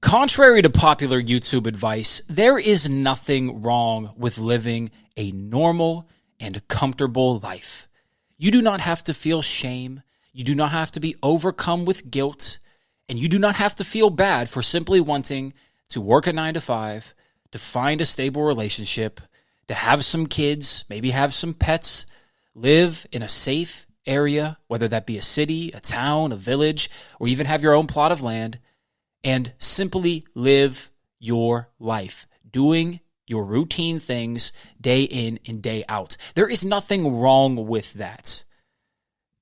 Contrary to popular YouTube advice, there is nothing wrong with living a normal and comfortable life. You do not have to feel shame. You do not have to be overcome with guilt. And you do not have to feel bad for simply wanting to work a 9 to 5, to find a stable relationship, to have some kids, maybe have some pets, live in a safe area, whether that be a city, a town, a village, or even have your own plot of land, and simply live your life, doing your routine things day in and day out. There is nothing wrong with that.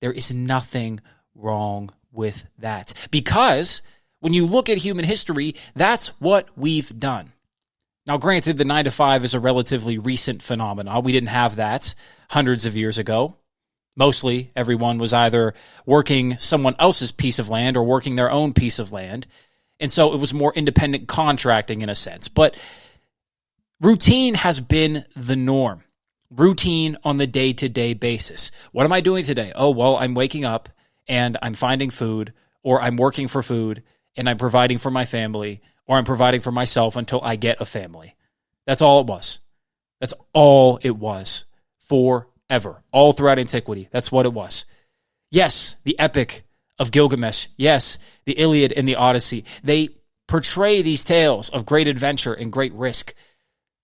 There is nothing wrong with that. Because when you look at human history, that's what we've done. Now, granted, the 9 to 5 is a relatively recent phenomenon. We didn't have that hundreds of years ago. Mostly, everyone was either working someone else's piece of land or working their own piece of land. And so it was more independent contracting in a sense. But routine has been the norm. Routine on the day-to-day basis. What am I doing today? Oh, well, I'm waking up and I'm finding food, or I'm working for food and I'm providing for my family, or I'm providing for myself until I get a family. That's all it was. That's all it was forever, all throughout antiquity. That's what it was. Yes, the Epic of Gilgamesh. Yes, the Iliad and the Odyssey. They portray these tales of great adventure and great risk.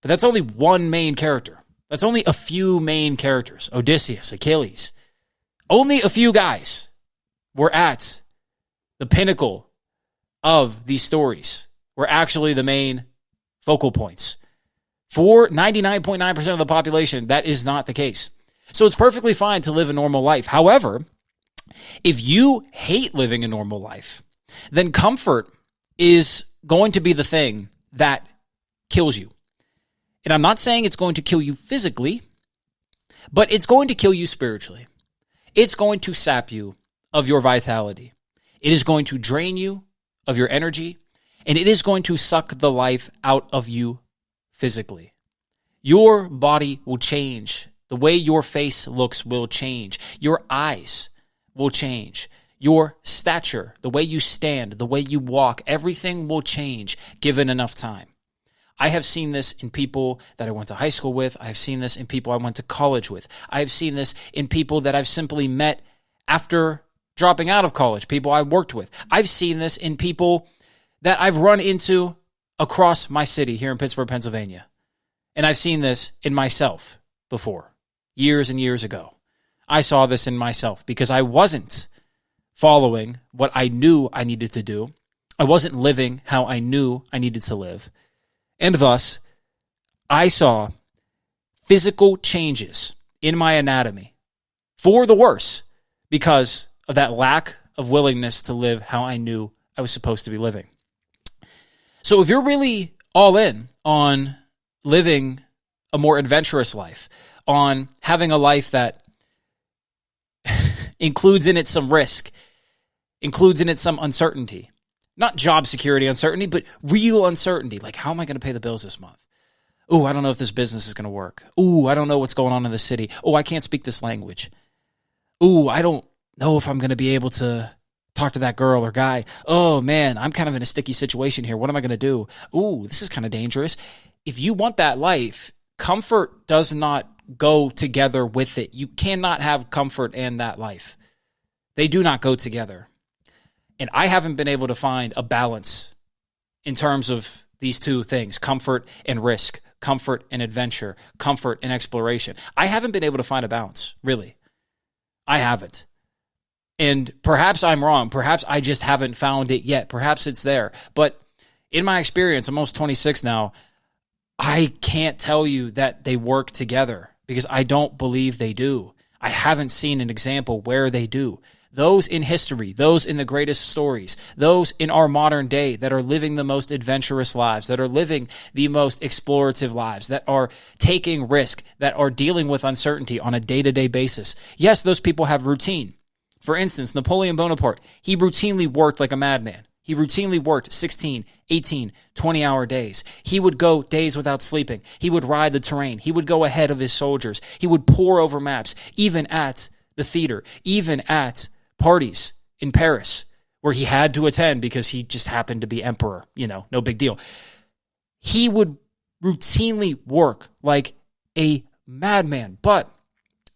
But that's only one main character. That's only a few main characters. Odysseus, Achilles. Only a few guys were at the pinnacle of these stories. Were actually the main focal points. For 99.9% of the population, that is not the case. So it's perfectly fine to live a normal life. However, if you hate living a normal life, then comfort is going to be the thing that kills you. And I'm not saying it's going to kill you physically, but it's going to kill you spiritually. It's going to sap you of your vitality. It is going to drain you of your energy, and it is going to suck the life out of you physically. Your body will change. The way your face looks will change. Your eyes will change. Your stature, the way you stand, the way you walk, everything will change given enough time. I have seen this in people that I went to high school with. I have seen this in people I went to college with. I have seen this in people that I've simply met after dropping out of college, people I worked with. I've seen this in people that I've run into across my city here in Pittsburgh, Pennsylvania. And I've seen this in myself before, years and years ago. I saw this in myself because I wasn't following what I knew I needed to do. I wasn't living how I knew I needed to live. And thus, I saw physical changes in my anatomy for the worse because of that lack of willingness to live how I knew I was supposed to be living. So if you're really all in on living a more adventurous life, on having a life that includes in it some risk, includes in it some uncertainty, not job security uncertainty, but real uncertainty, like how am I going to pay the bills this month? Oh, I don't know if this business is going to work. Oh, I don't know what's going on in the city. Oh, I can't speak this language. Oh, I don't know if I'm going to be able to talk to that girl or guy. Oh, man, I'm kind of in a sticky situation here. What am I going to do? Ooh, this is kind of dangerous. If you want that life, comfort does not go together with it. You cannot have comfort and that life. They do not go together. And I haven't been able to find a balance in terms of these two things, comfort and risk, comfort and adventure, comfort and exploration. I haven't been able to find a balance, really. I haven't. And perhaps I'm wrong. Perhaps I just haven't found it yet. Perhaps it's there. But in my experience, I'm almost 26 now, I can't tell you that they work together because I don't believe they do. I haven't seen an example where they do. Those in history, those in the greatest stories, those in our modern day that are living the most adventurous lives, that are living the most explorative lives, that are taking risk, that are dealing with uncertainty on a day-to-day basis. Yes, those people have routine. For instance, Napoleon Bonaparte, he routinely worked like a madman. He routinely worked 16, 18, 20-hour days. He would go days without sleeping. He would ride the terrain. He would go ahead of his soldiers. He would pore over maps, even at the theater, even at parties in Paris where he had to attend because he just happened to be emperor, no big deal. He would routinely work like a madman, but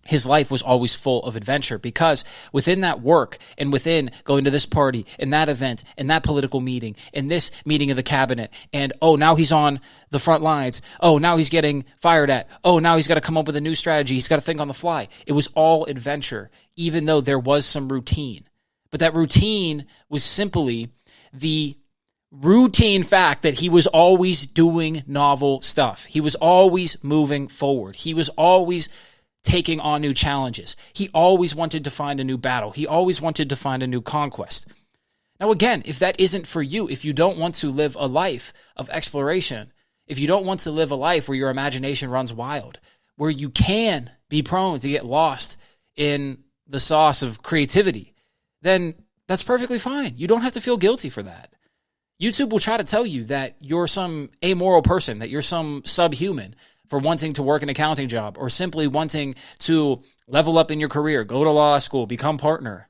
his life was always full of adventure because within that work and within going to this party and that event and that political meeting and this meeting of the cabinet and, now he's on the front lines. Now he's getting fired at. Now he's got to come up with a new strategy. He's got to think on the fly. It was all adventure, even though there was some routine. But that routine was simply the routine fact that he was always doing novel stuff. He was always moving forward. He was always taking on new challenges. He always wanted to find a new battle. He always wanted to find a new conquest. Now, again, if that isn't for you, if you don't want to live a life of exploration, if you don't want to live a life where your imagination runs wild, where you can be prone to get lost in the sauce of creativity, then that's perfectly fine. You don't have to feel guilty for that. YouTube will try to tell you that you're some amoral person, that you're some subhuman for wanting to work an accounting job or simply wanting to level up in your career, go to law school, become partner,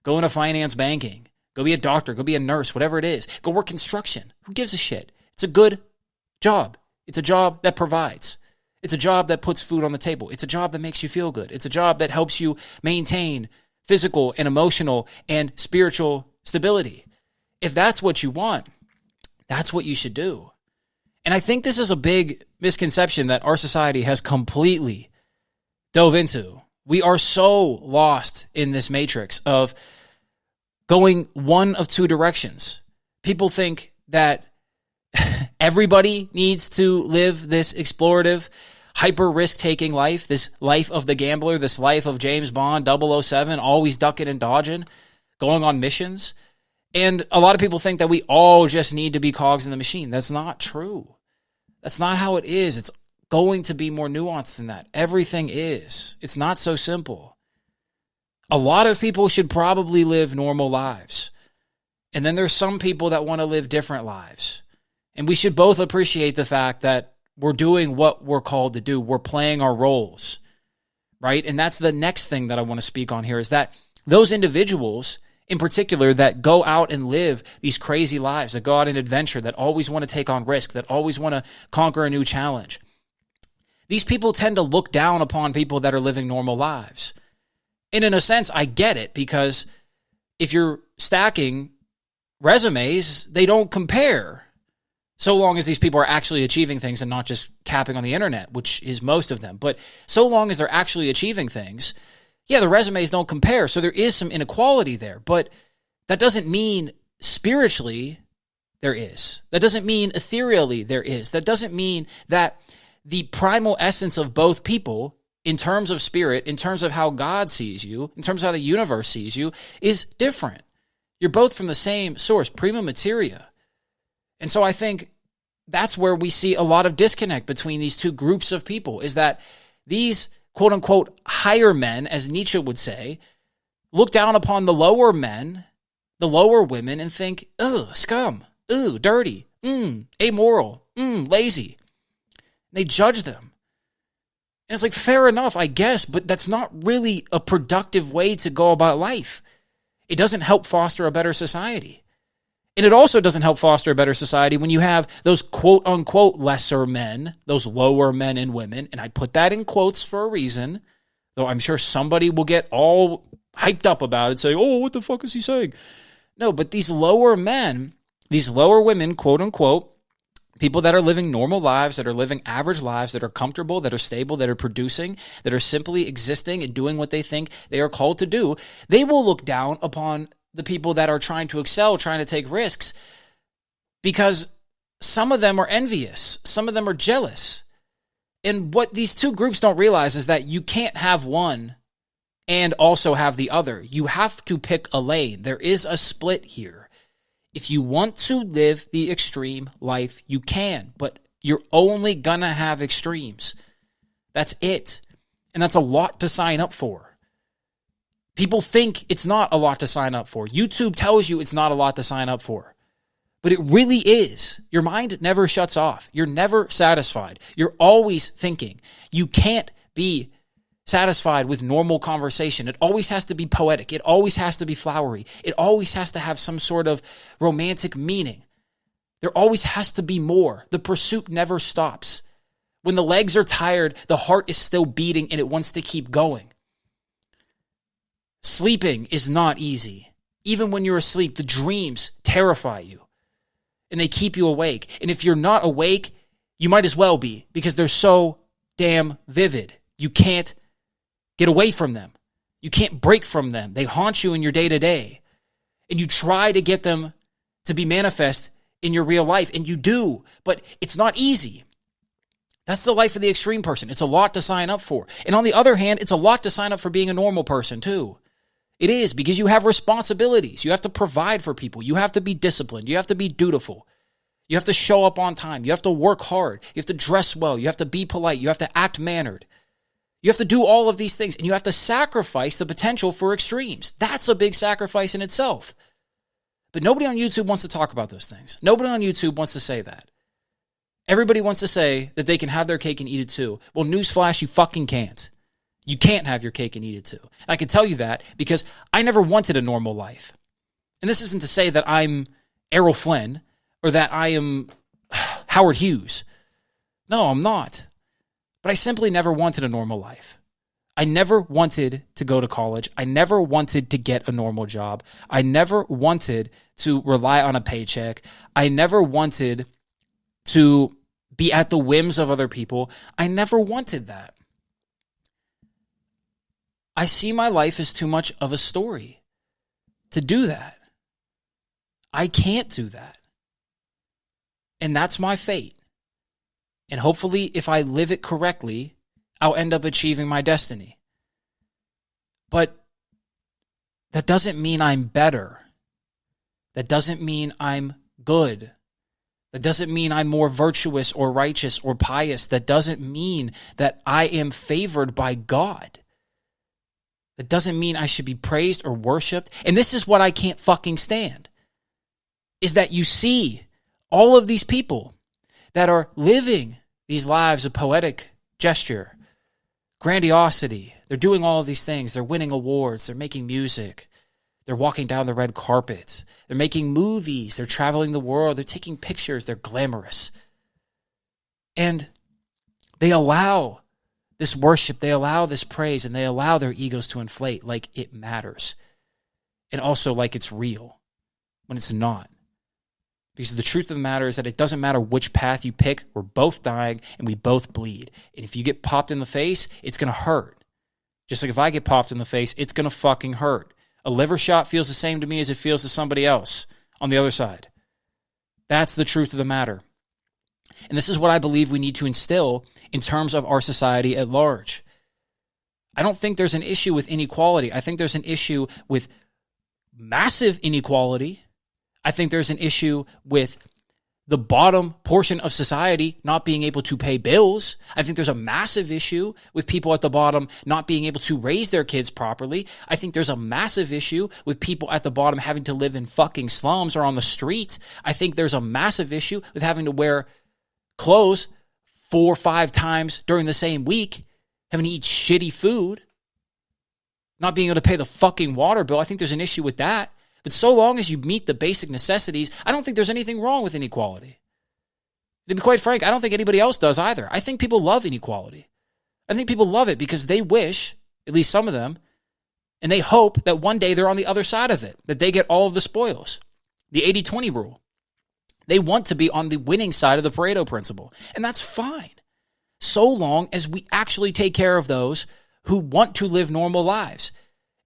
go into finance banking, go be a doctor, go be a nurse, whatever it is. Go work construction. Who gives a shit? It's a good job. It's a job that provides. It's a job that puts food on the table. It's a job that makes you feel good. It's a job that helps you maintain physical and emotional and spiritual stability. If that's what you want, that's what you should do. And I think this is a big misconception that our society has completely dove into. We are so lost in this matrix of going one of two directions. People think that everybody needs to live this explorative, hyper risk-taking life, this life of the gambler, this life of James Bond 007, always ducking and dodging, going on missions. And a lot of people think that we all just need to be cogs in the machine. That's not true. That's not how it is. It's going to be more nuanced than that. Everything is. It's not so simple. A lot of people should probably live normal lives. And then there's some people that want to live different lives. And we should both appreciate the fact that we're doing what we're called to do. We're playing our roles, right? And that's the next thing that I want to speak on here is that those individuals in particular that go out and live these crazy lives, that go out and adventure, that always want to take on risk, that always want to conquer a new challenge. These people tend to look down upon people that are living normal lives. And in a sense, I get it, because if you're stacking resumes, they don't compare. So long as these people are actually achieving things and not just capping on the internet, which is most of them. But so long as they're actually achieving things, yeah, the resumes don't compare, so there is some inequality there, but that doesn't mean spiritually there is. That doesn't mean ethereally there is. That doesn't mean that the primal essence of both people, in terms of spirit, in terms of how God sees you, in terms of how the universe sees you, is different. You're both from the same source, prima materia. And so I think that's where we see a lot of disconnect between these two groups of people, is that these quote-unquote higher men, as Nietzsche would say, look down upon the lower men, the lower women, and think, ugh, scum, ooh, dirty, amoral, lazy. They judge them. And it's like, fair enough, I guess, but that's not really a productive way to go about life. It doesn't help foster a better society. And it also doesn't help foster a better society when you have those quote-unquote lesser men, those lower men and women, and I put that in quotes for a reason, though I'm sure somebody will get all hyped up about it, saying, oh, what the fuck is he saying? No, but these lower men, these lower women, quote-unquote, people that are living normal lives, that are living average lives, that are comfortable, that are stable, that are producing, that are simply existing and doing what they think they are called to do, they will look down upon the people that are trying to excel, trying to take risks, because some of them are envious. Some of them are jealous. And what these two groups don't realize is that you can't have one and also have the other. You have to pick a lane. There is a split here. If you want to live the extreme life, you can, but you're only gonna have extremes. That's it. And that's a lot to sign up for. People think it's not a lot to sign up for. YouTube tells you it's not a lot to sign up for. But it really is. Your mind never shuts off. You're never satisfied. You're always thinking. You can't be satisfied with normal conversation. It always has to be poetic. It always has to be flowery. It always has to have some sort of romantic meaning. There always has to be more. The pursuit never stops. When the legs are tired, the heart is still beating and it wants to keep going. Sleeping is not easy. Even when you're asleep, the dreams terrify you and they keep you awake. And if you're not awake, you might as well be, because they're so damn vivid. You can't get away from them. You can't break from them. They haunt you in your day-to-day. And you try to get them to be manifest in your real life, and you do, but it's not easy. That's the life of the extreme person. It's a lot to sign up for. And on the other hand, it's a lot to sign up for being a normal person too. It is, because you have responsibilities. You have to provide for people. You have to be disciplined. You have to be dutiful. You have to show up on time. You have to work hard. You have to dress well. You have to be polite. You have to act mannered. You have to do all of these things, and you have to sacrifice the potential for extremes. That's a big sacrifice in itself. But nobody on YouTube wants to talk about those things. Nobody on YouTube wants to say that. Everybody wants to say that they can have their cake and eat it too. Well, newsflash, you fucking can't. You can't have your cake and eat it too. And I can tell you that because I never wanted a normal life. And this isn't to say that I'm Errol Flynn or that I am Howard Hughes. No, I'm not. But I simply never wanted a normal life. I never wanted to go to college. I never wanted to get a normal job. I never wanted to rely on a paycheck. I never wanted to be at the whims of other people. I never wanted that. I see my life as too much of a story to do that. I can't do that. And that's my fate. And hopefully, if I live it correctly, I'll end up achieving my destiny. But that doesn't mean I'm better. That doesn't mean I'm good. That doesn't mean I'm more virtuous or righteous or pious. That doesn't mean that I am favored by God. That doesn't mean I should be praised or worshiped. And this is what I can't fucking stand, is that you see all of these people that are living these lives of poetic gesture, grandiosity. They're doing all of these things. They're winning awards. They're making music. They're walking down the red carpet. They're making movies. They're traveling the world. They're taking pictures. They're glamorous. And they allow this worship. They allow this praise. And they allow their egos to inflate like it matters. And also like it's real when it's not. Because the truth of the matter is that it doesn't matter which path you pick. We're both dying and we both bleed. And if you get popped in the face, it's going to hurt. Just like if I get popped in the face, it's going to fucking hurt. A liver shot feels the same to me as it feels to somebody else on the other side. That's the truth of the matter. And this is what I believe we need to instill in terms of our society at large. I don't think there's an issue with inequality. I think there's an issue with massive inequality. I think there's an issue with the bottom portion of society not being able to pay bills. I think there's a massive issue with people at the bottom not being able to raise their kids properly. I think there's a massive issue with people at the bottom having to live in fucking slums or on the street. I think there's a massive issue with having to wear clothes 4 or 5 times during the same week, having to eat shitty food, not being able to pay the fucking water bill. I think there's an issue with that. But so long as you meet the basic necessities, I don't think there's anything wrong with inequality. To be quite frank, I don't think anybody else does either. I think people love inequality. I think people love it because they wish, at least some of them, and they hope that one day they're on the other side of it, that they get all of the spoils. The 80-20 rule. They want to be on the winning side of the Pareto principle, and that's fine, so long as we actually take care of those who want to live normal lives.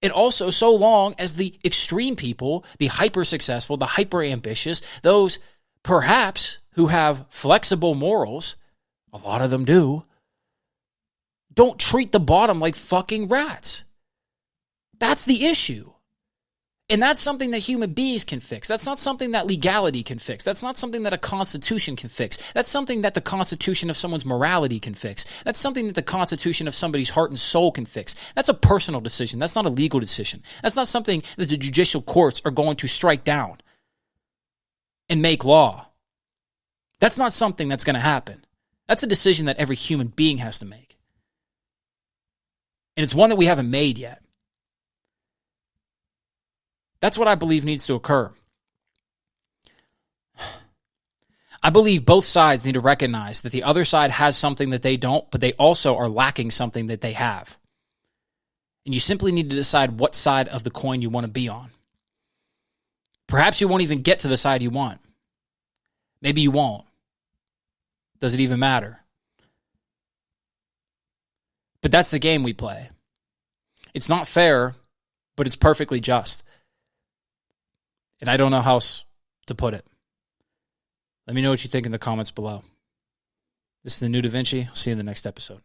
And also so long as the extreme people, the hyper-successful, the hyper-ambitious, those perhaps who have flexible morals, a lot of them do, don't treat the bottom like fucking rats. That's the issue. And that's something that human beings can fix. That's not something that legality can fix. That's not something that a constitution can fix. That's something that the constitution of someone's morality can fix. That's something that the constitution of somebody's heart and soul can fix. That's a personal decision. That's not a legal decision. That's not something that the judicial courts are going to strike down and make law. That's not something that's going to happen. That's a decision that every human being has to make. And it's one that we haven't made yet. That's what I believe needs to occur. I believe both sides need to recognize that the other side has something that they don't, but they also are lacking something that they have. And you simply need to decide what side of the coin you want to be on. Perhaps you won't even get to the side you want. Maybe you won't. Does it even matter? But that's the game we play. It's not fair, but it's perfectly just. And I don't know how else to put it. Let me know what you think in the comments below. This is the New Da Vinci. I'll see you in the next episode.